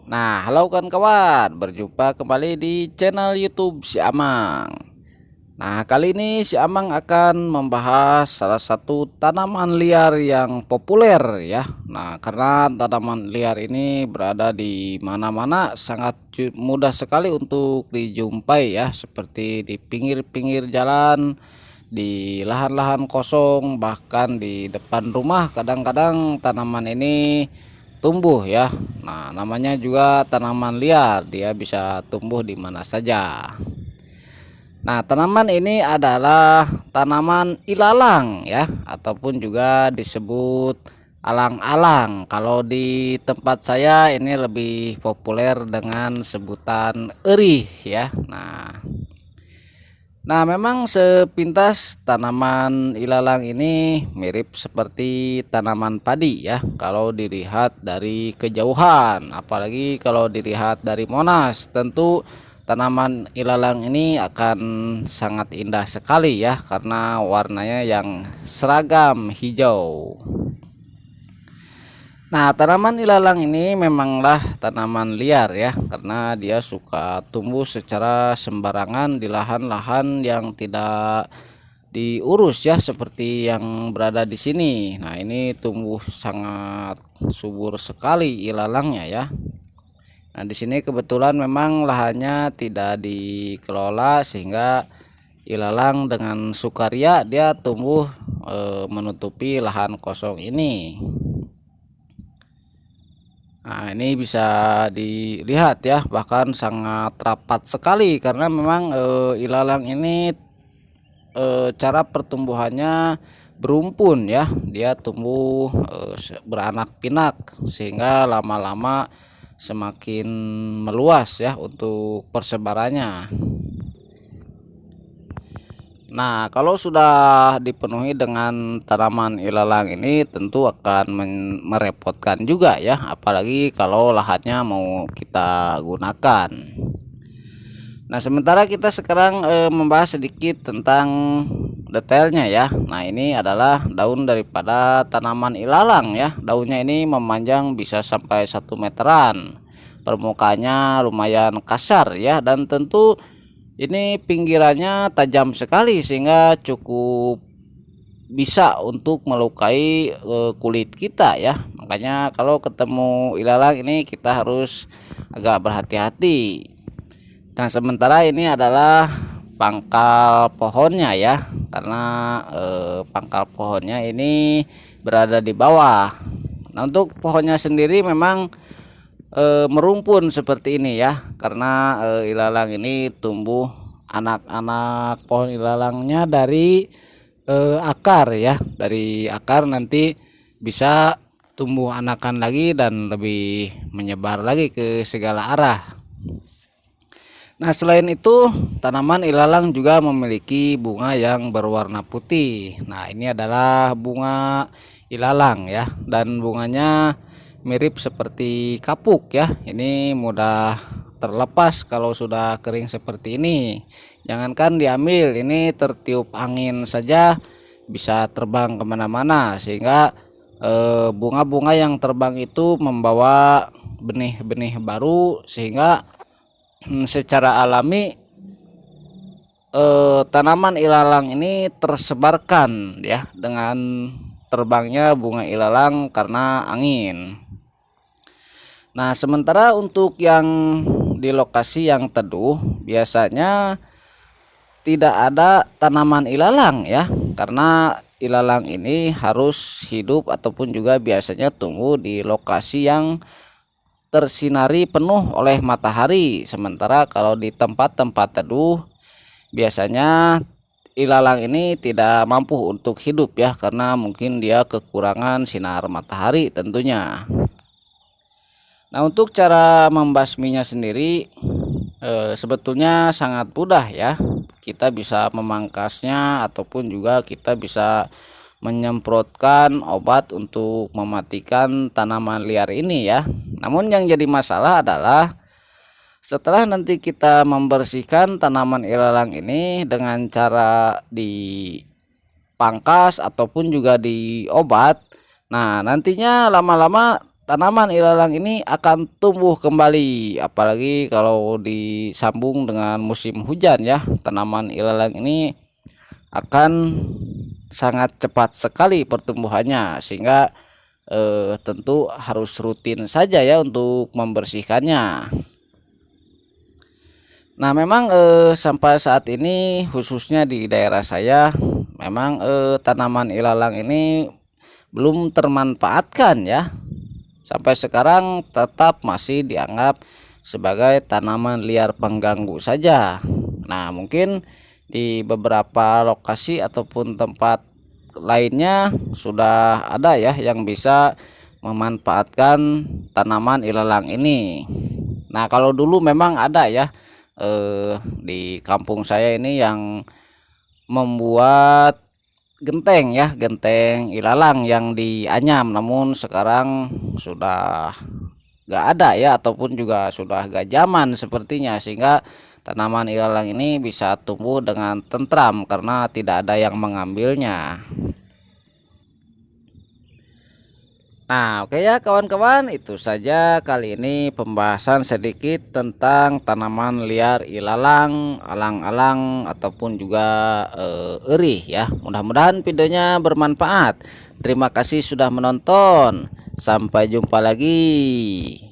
Nah, halo kawan-kawan, berjumpa kembali di channel YouTube Si Amang. Nah, kali ini Si Amang akan membahas salah satu tanaman liar yang populer ya. Nah, karena tanaman liar ini berada di mana-mana, sangat mudah sekali untuk dijumpai ya, seperti di pinggir-pinggir jalan, di lahan-lahan kosong, bahkan di depan rumah. Kadang-kadang tanaman ini tumbuh ya. Nah, namanya juga tanaman liar, dia bisa tumbuh di mana saja. Nah, tanaman ini adalah tanaman ilalang ya, ataupun juga disebut alang-alang. Kalau di tempat saya ini lebih populer dengan sebutan erih ya. Nah, memang sepintas tanaman ilalang ini mirip seperti tanaman padi ya kalau dilihat dari kejauhan, apalagi kalau dilihat dari Monas. Tentu tanaman ilalang ini akan sangat indah sekali ya karena warnanya yang seragam hijau. Nah, tanaman ilalang ini memanglah tanaman liar ya, karena dia suka tumbuh secara sembarangan di lahan-lahan yang tidak diurus ya, seperti yang berada di sini. Nah, ini tumbuh sangat subur sekali ilalangnya ya. Nah, di sini kebetulan memang lahannya tidak dikelola sehingga ilalang dengan sukaria dia tumbuh menutupi lahan kosong ini. Nah, ini bisa dilihat ya, bahkan sangat rapat sekali karena memang ilalang ini cara pertumbuhannya berumpun ya. Dia tumbuh beranak pinak sehingga lama-lama semakin meluas ya untuk persebarannya. Nah, kalau sudah dipenuhi dengan tanaman ilalang ini tentu akan merepotkan juga ya, apalagi kalau lahannya mau kita gunakan. Nah, sementara kita sekarang membahas sedikit tentang detailnya ya. Nah, ini adalah daun daripada tanaman ilalang ya. Daunnya ini memanjang bisa sampai 1 meteran. Permukaannya lumayan kasar ya, dan tentu ini pinggirannya tajam sekali sehingga cukup bisa untuk melukai kulit kita ya. Makanya kalau ketemu ilalang ini kita harus agak berhati-hati. Nah, sementara ini adalah pangkal pohonnya ya, karena pangkal pohonnya ini berada di bawah. Nah, untuk pohonnya sendiri memang merumpun seperti ini ya, karena ilalang ini tumbuh anak-anak pohon ilalangnya dari akar ya, dari akar nanti bisa tumbuh anakan lagi dan lebih menyebar lagi ke segala arah. Nah, selain itu tanaman ilalang juga memiliki bunga yang berwarna putih. Nah, ini adalah bunga ilalang ya, dan bunganya mirip seperti kapuk ya. Ini mudah terlepas kalau sudah kering seperti ini. Jangankan diambil, ini tertiup angin saja bisa terbang kemana-mana, sehingga bunga-bunga yang terbang itu membawa benih-benih baru, sehingga secara alami tanaman ilalang ini tersebarkan ya dengan terbangnya bunga ilalang karena angin. Nah, sementara untuk yang di lokasi yang teduh biasanya tidak ada tanaman ilalang ya, karena ilalang ini harus hidup ataupun juga biasanya tumbuh di lokasi yang tersinari penuh oleh matahari. Sementara kalau di tempat-tempat teduh biasanya ilalang ini tidak mampu untuk hidup ya, karena mungkin dia kekurangan sinar matahari tentunya. Nah, untuk cara membasminya sendiri sebetulnya sangat mudah ya. Kita bisa memangkasnya ataupun juga kita bisa menyemprotkan obat untuk mematikan tanaman liar ini ya. Namun yang jadi masalah adalah setelah nanti kita membersihkan tanaman ilalang ini dengan cara dipangkas ataupun juga diobat. Nah, nantinya lama-lama tanaman ilalang ini akan tumbuh kembali, apalagi kalau disambung dengan musim hujan ya. Tanaman ilalang ini akan sangat cepat sekali pertumbuhannya, sehingga tentu harus rutin saja ya untuk membersihkannya. Nah, memang sampai saat ini khususnya di daerah saya memang tanaman ilalang ini belum termanfaatkan ya. Sampai sekarang tetap masih dianggap sebagai tanaman liar pengganggu saja. Nah, mungkin di beberapa lokasi ataupun tempat lainnya sudah ada ya yang bisa memanfaatkan tanaman ilalang ini. Nah, kalau dulu memang ada ya di kampung saya ini yang membuat genteng ya, genteng ilalang yang dianyam, namun sekarang sudah gak ada ya, ataupun juga sudah gak zaman sepertinya, sehingga tanaman ilalang ini bisa tumbuh dengan tentram karena tidak ada yang mengambilnya. Nah, oke ya kawan-kawan, itu saja kali ini pembahasan sedikit tentang tanaman liar ilalang, alang-alang ataupun juga erih ya. Mudah-mudahan videonya bermanfaat. Terima kasih sudah menonton. Sampai jumpa lagi.